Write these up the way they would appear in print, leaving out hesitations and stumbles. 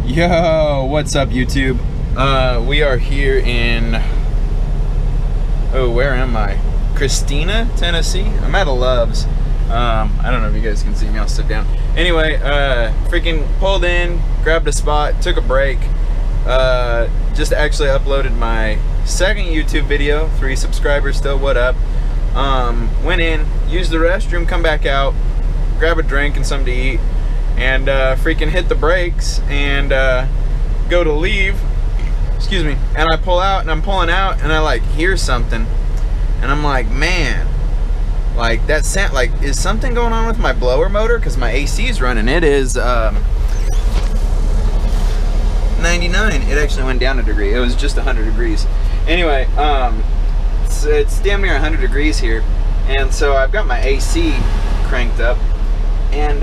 Yo, what's up, YouTube? We are here in, where am I? Christina, Tennessee. I'm at a Love's. I don't know if you guys can see me. I'll sit down. Anyway, freaking pulled in, grabbed a spot, took a break. Just actually uploaded my second YouTube video. 3 subscribers still. What up? Went in, used the restroom, come back out, grab a drink and something to eat, and freaking hit the brakes and go to leave. Excuse me. And I pull out, and I'm pulling out, and I like hear something, and I'm like, man, like that sound, like, is something going on with my blower motor? Because my AC is running. It is 99. It actually went down a degree. It was just 100 degrees. Anyway, it's damn near 100 degrees here, and so I've got my AC cranked up, and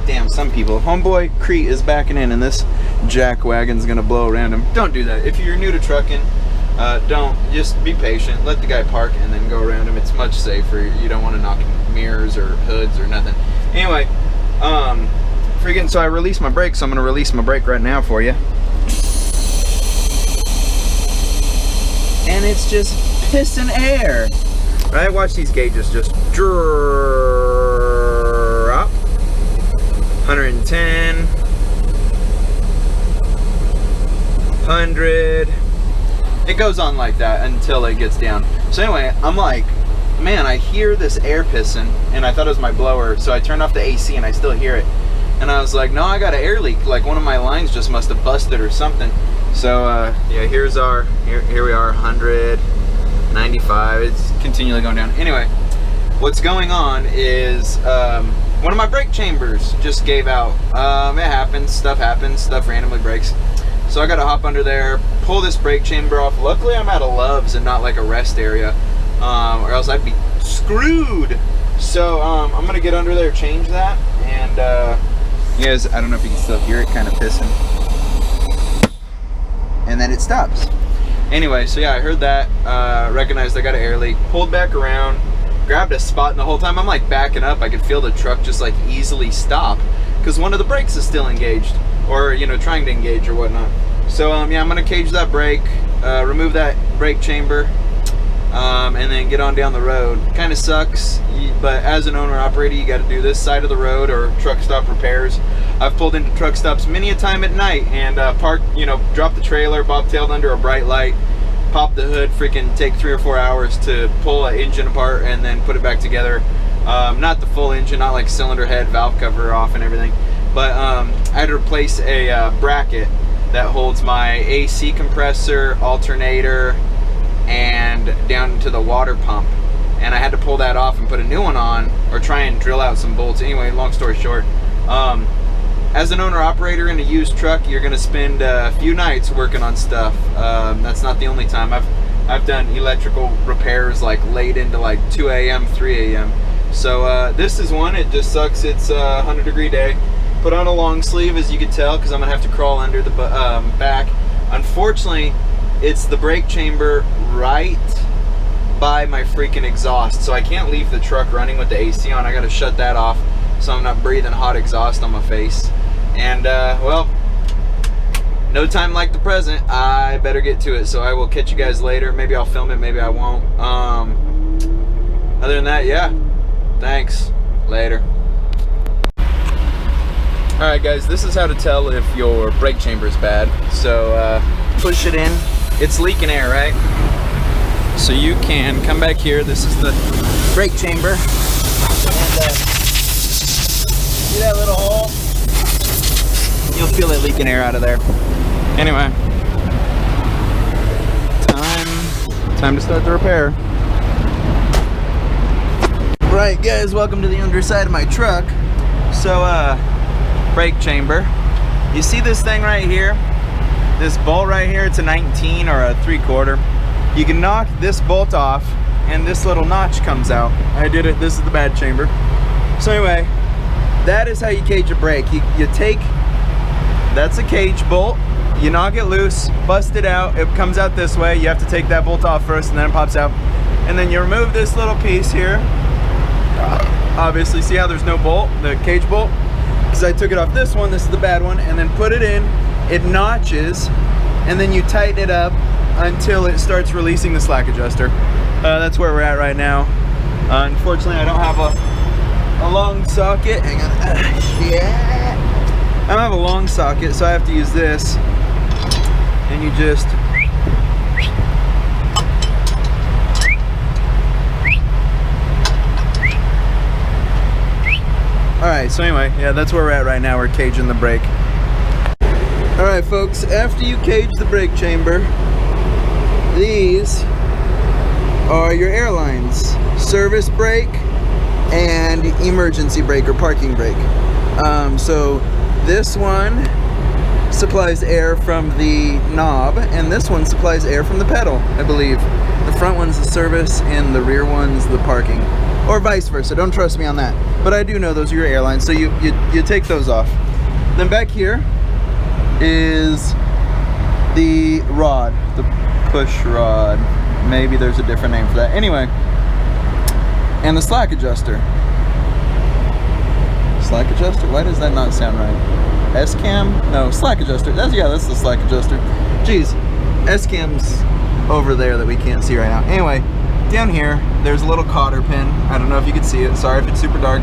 damn, some people. Homeboy Crete is backing in, and this jack wagon's gonna blow around him. Don't do that. If you're new to trucking, don't. Just be patient. Let the guy park and then go around him. It's much safer. You don't want to knock mirrors or hoods or nothing. Anyway, freaking, so I released my brake, so I'm gonna release my brake right now for you. And it's just pissing air. Right? Watch these gauges just drop. 110. 100. It goes on like that until it gets down. So anyway, I'm like, man, I hear this air pissing, and I thought it was my blower, so I turned off the AC and I still hear it. And I was like, no, I got an air leak. Like one of my lines just must have busted or something. So yeah, here's our, here we are, 195. It's continually going down. Anyway, what's going on is one of my brake chambers just gave out. It happens, stuff randomly breaks. So I gotta hop under there, pull this brake chamber off. Luckily I'm at a Love's and not like a rest area, or else I'd be screwed. So I'm gonna get under there, change that, and you guys, I don't know if you can still hear it kind of pissing. And then it stops. Anyway, so yeah, I heard that, recognized I got an air leak, pulled back around, grabbed a spot, and the whole time I'm like backing up, I could feel the truck just like easily stop because one of the brakes is still engaged, or you know, trying to engage or whatnot. So yeah, I'm gonna cage that brake, remove that brake chamber, and then get on down the road. Kind of sucks, but as an owner operator, you got to do this side of the road or truck stop repairs. I've pulled into truck stops many a time at night and parked, you know, drop the trailer, bobtailed under a bright light, pop the hood, freaking take 3 or 4 hours to pull an engine apart and then put it back together. Not the full engine, not like cylinder head, valve cover off and everything, but I had to replace a bracket that holds my AC compressor, alternator, and down to the water pump, and I had to pull that off and put a new one on, or try and drill out some bolts. Anyway, long story short, as an owner operator in a used truck, you're gonna spend a few nights working on stuff. That's not the only time. I've done electrical repairs like late into like 2 a.m., 3 a.m. So this is one. It just sucks. It's a 100-degree day. Put on a long sleeve, as you can tell, because I'm gonna have to crawl under the back. Unfortunately, it's the brake chamber right by my freaking exhaust, so I can't leave the truck running with the AC on. I gotta shut that off so I'm not breathing hot exhaust on my face. And well, no time like the present. I better get to it, so I will catch you guys later. Maybe I'll film it, maybe I won't. Other than that, yeah, thanks, later. Alright guys, this is how to tell if your brake chamber is bad. So push it in. It's leaking air, right? So you can come back here. This is the brake chamber. And see that little hole? You'll feel it leaking air out of there. Anyway, time to start the repair. Right guys, welcome to the underside of my truck. So brake chamber. You see this thing right here? This bolt right here, it's a 19 or a 3/4. You can knock this bolt off and this little notch comes out. I did it. This is the bad chamber. So anyway, that is how you cage a brake. You take, that's a cage bolt, you knock it loose, bust it out, it comes out this way. You have to take that bolt off first and then it pops out. And then you remove this little piece here. Obviously, see how there's no bolt, the cage bolt? Because I took it off this one, this is the bad one, and then put it in it notches, and then you tighten it up until it starts releasing the slack adjuster. That's where we're at right now. Unfortunately, I don't have a long socket. Hang on. Shit. I don't have a long socket, so I have to use this. And you just Alright, so anyway, yeah, that's where we're at right now. We're caging the brake. Alright folks, after you cage the brake chamber, these are your airlines. Service brake and emergency brake or parking brake. So this one supplies air from the knob, and this one supplies air from the pedal, I believe. The front one's the service and the rear one's the parking. Or vice versa, don't trust me on that. But I do know those are your airlines, so you take those off. Then back here is the rod, the push rod. Maybe there's a different name for that. Anyway, and the slack adjuster. Slack adjuster? Why does that not sound right? S-cam? No, slack adjuster. That's the slack adjuster. Jeez, S-cam's over there that we can't see right now. Anyway, down here, there's a little cotter pin. I don't know if you can see it. Sorry if it's super dark.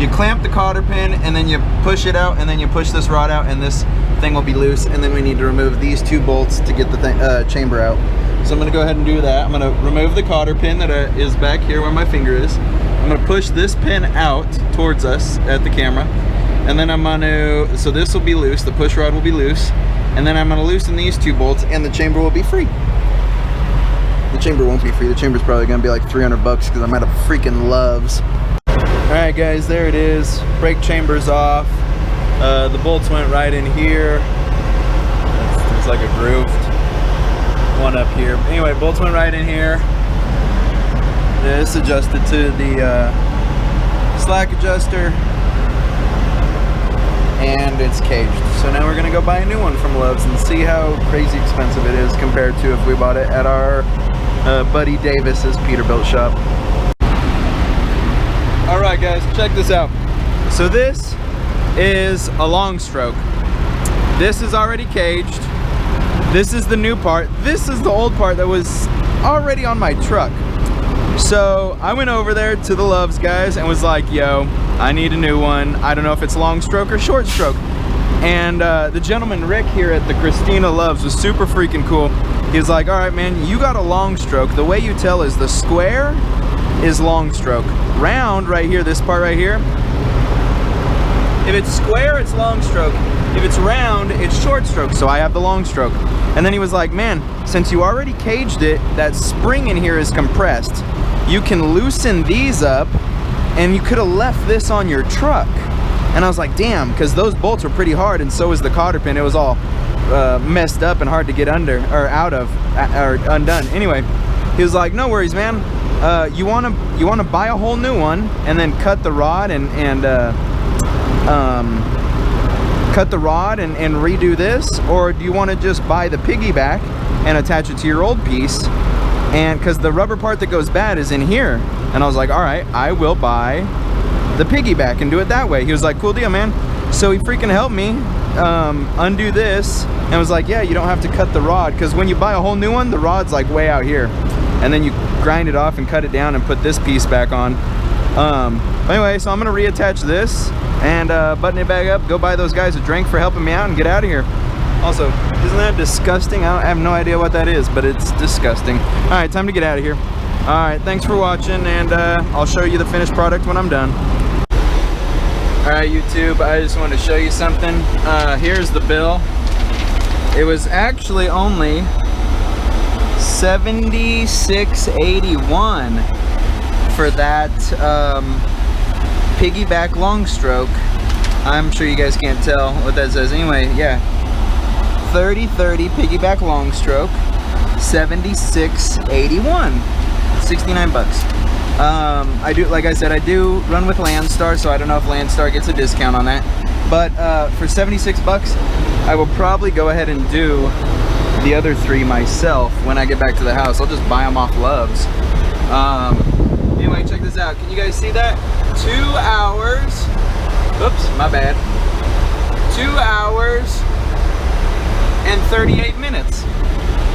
You clamp the cotter pin, and then you push it out, and then you push this rod out, and this thing will be loose, and then we need to remove these two bolts to get the chamber out. So I'm gonna go ahead and do that. I'm gonna remove the cotter pin that is back here where my finger is. I'm gonna push this pin out towards us at the camera, and then I'm gonna, so this will be loose, the push rod will be loose, and then I'm gonna loosen these two bolts, and the chamber will be free. The chamber won't be free. The chamber's probably gonna be like 300 bucks because I'm out of freaking Loves. All right, guys, there it is. Brake chamber's off. The bolts went right in here. There's like a groove. One up here. Anyway, bolts went right in here. This adjusted to the slack adjuster, and it's caged. So now we're gonna go buy a new one from Love's and see how crazy expensive it is compared to if we bought it at our buddy Davis's Peterbilt shop. All right, guys, check this out. So this is a long stroke. This is already caged. This is the new part. This is the old part that was already on my truck. So I went over there to the Love's guys and was like, yo, I need a new one. I don't know if it's long stroke or short stroke. And the gentleman Rick here at the Christina Love's was super freaking cool. He was like, all right, man, you got a long stroke. The way you tell is the square is long stroke. Round right here, this part right here, if it's square, it's long stroke. If it's round, it's short stroke. So I have the long stroke. And then he was like, man, since you already caged it, that spring in here is compressed. You can loosen these up, and you could have left this on your truck. And I was like, damn, because those bolts were pretty hard, and so was the cotter pin. It was all messed up and hard to get under, or out of, or undone. Anyway, he was like, no worries, man. You wanna buy a whole new one and then cut the rod and redo this, or do you want to just buy the piggyback and attach it to your old piece? And because the rubber part that goes bad is in here. And I was like, all right, I will buy the piggyback and do it that way. He was like, cool deal, man. So he freaking helped me undo this and was like, yeah, you don't have to cut the rod, because when you buy a whole new one, the rod's like way out here, and then you grind it off and cut it down and put this piece back on. Anyway, so I'm gonna reattach this and button it back up, go buy those guys a drink for helping me out, and get out of here. Also, isn't that disgusting? I have no idea what that is, but it's disgusting. All right, time to get out of here. All right, thanks for watching, and I'll show you the finished product when I'm done. All right, YouTube, I just want to show you something. Here's the bill. It was actually only $76.81 for that piggyback long stroke. I'm sure you guys can't tell what that says. Anyway, yeah, 30-30 piggyback long stroke, $76.81, 69 bucks. I do, like I said, I do run with Landstar, so I don't know if Landstar gets a discount on that. But for 76 bucks, I will probably go ahead and do the other three myself when I get back to the house. I'll just buy them off Love's. Anyway, check this out. Can you guys see that? 2 hours. Oops, my bad. 2 hours and 38 minutes.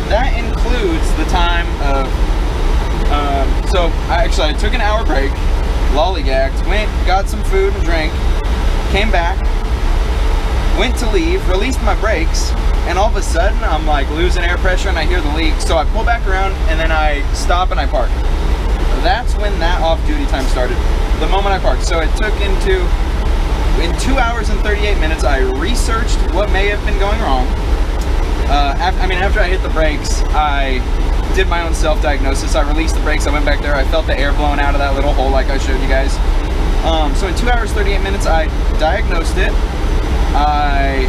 That includes the time of, so I took an hour break, lollygagged, went, got some food and drink, came back, went to leave, released my brakes, and all of a sudden I'm like losing air pressure and I hear the leak. So I pull back around and then I stop and I park. That's when that off-duty time started, the moment I parked. So it took in 2 hours and 38 minutes, I researched what may have been going wrong. After I hit the brakes, I did my own self-diagnosis. I released the brakes, I went back there, I felt the air blowing out of that little hole like I showed you guys. So in 2 hours, 38 minutes, I diagnosed it. I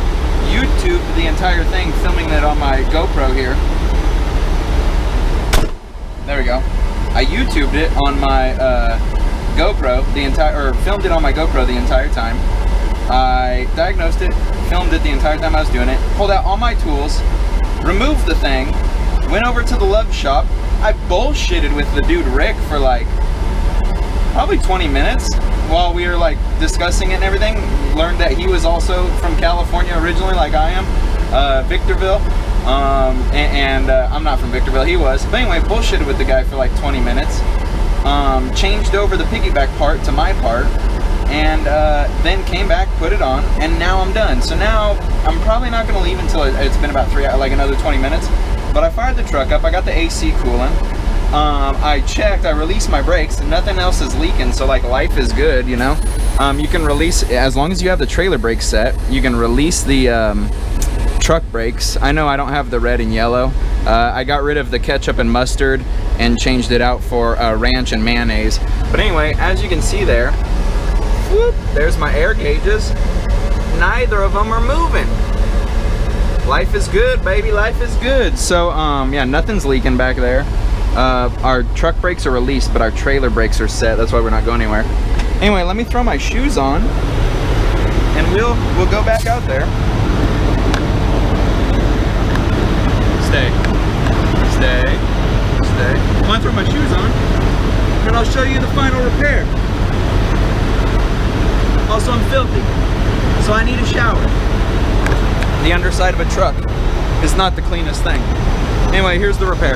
YouTubed the entire thing, filming it on my GoPro here. There we go. I YouTubed it on my GoPro, filmed it on my GoPro the entire time. I diagnosed it, filmed it the entire time I was doing it, pulled out all my tools, removed the thing, went over to the love shop. I bullshitted with the dude Rick for like probably 20 minutes while we were like discussing it and everything. Learned that he was also from California originally, like I am, Victorville. I'm not from Victorville, he was. But anyway, bullshitted with the guy for like 20 minutes. Changed over the piggyback part to my part, and then came back, put it on, and now I'm done. So now I'm probably not going to leave until it's been about another 20 minutes. But I fired the truck up, I got the AC cooling. I checked, I released my brakes, and nothing else is leaking, so like life is good, you know. You can release, as long as you have the trailer brake set, you can release the truck brakes. I know I don't have the red and yellow. I got rid of the ketchup and mustard and changed it out for ranch and mayonnaise. But anyway, as you can see there, whoop, there's my air gauges. Neither of them are moving. Life is good, baby, life is good. So yeah, nothing's leaking back there. Our truck brakes are released, but our trailer brakes are set. That's why we're not going anywhere. Anyway, let me throw my shoes on and we'll go back out there. Stay. I'm gonna throw my shoes on and I'll show you the final repair. Also, I'm filthy, so I need a shower. The underside of a truck is not the cleanest thing. Anyway, here's the repair.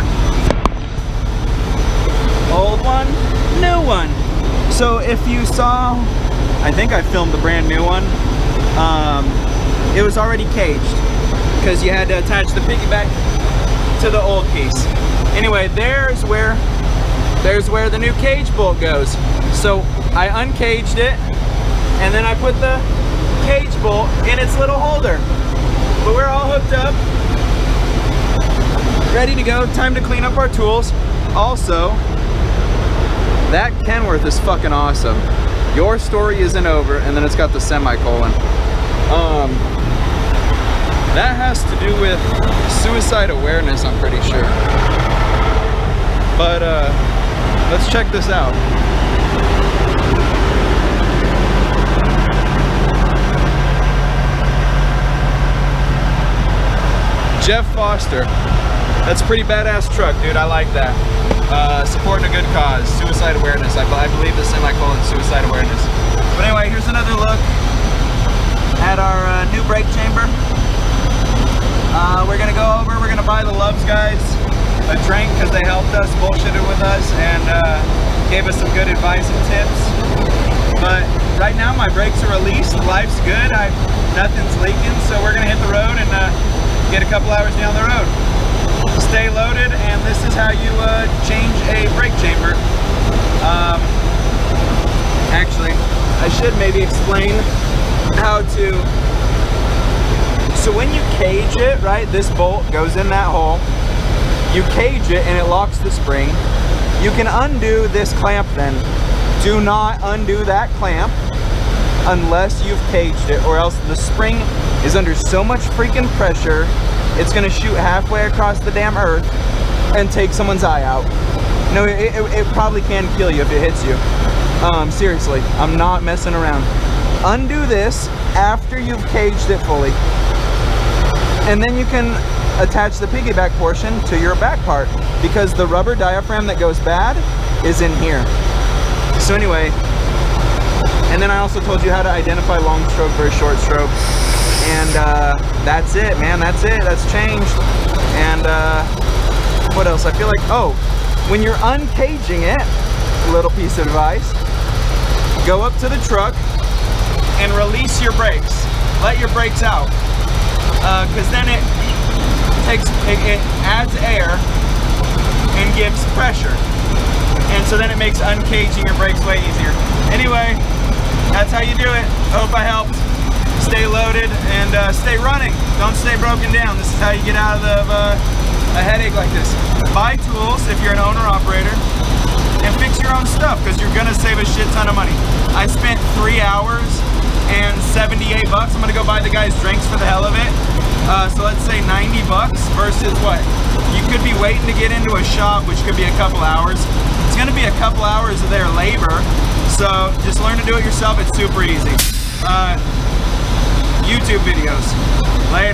Old one, new one. So if you saw, I think I filmed the brand new one. It was already caged because you had to attach the piggyback to the old piece. Anyway, there's where the new cage bolt goes. So I uncaged it and then I put the cage bolt in its little holder. But we're all hooked up, ready to go. Time to clean up our tools. Also, that Kenworth is fucking awesome. Your story isn't over, and then it's got the semicolon. That has to do with suicide awareness, I'm pretty sure. But let's check this out. Jeff Foster. That's a pretty badass truck, dude. I like that. Supporting a good cause, suicide awareness. I believe the semicolon suicide awareness. But anyway, here's another look at our new brake chamber. We're gonna go over, we're gonna buy the Loves guys a drink because they helped us, bullshitted with us, and gave us some good advice and tips. But right now my brakes are released, life's good, nothing's leaking, so we're gonna hit the road and get a couple hours down the road. Stay loaded, and this is how you change a brake chamber. Actually, I should maybe explain how to. So when you cage it, right, this bolt goes in that hole. You cage it and it locks the spring. You can undo this clamp then. Do not undo that clamp unless you've caged it, or else the spring is under so much freaking pressure it's gonna shoot halfway across the damn earth and take someone's eye out. No, it probably can kill you if it hits you. Seriously, I'm not messing around. Undo this after you've caged it fully, and then you can attach the piggyback portion to your back part, because the rubber diaphragm that goes bad is in here. So anyway, and then I also told you how to identify long stroke versus short stroke. And that's it, man. That's it. That's changed. And what else? I feel like, oh, when you're uncaging it, little piece of advice, go up to the truck and release your brakes. Let your brakes out, because then it adds air and gives pressure, and so then it makes uncaging your brakes way easier. Anyway, that's how you do it. Hope I helped. Stay loaded and stay running. Don't stay broken down. This is how you get out of a headache like this. Buy tools if you're an owner-operator, and fix your own stuff, because you're gonna save a shit ton of money. I spent 3 hours and 78 bucks. I'm gonna go buy the guys drinks for the hell of it. So let's say 90 bucks versus what? You could be waiting to get into a shop, which could be a couple hours. It's gonna be a couple hours of their labor. So just learn to do it yourself. It's super easy. YouTube videos. Later.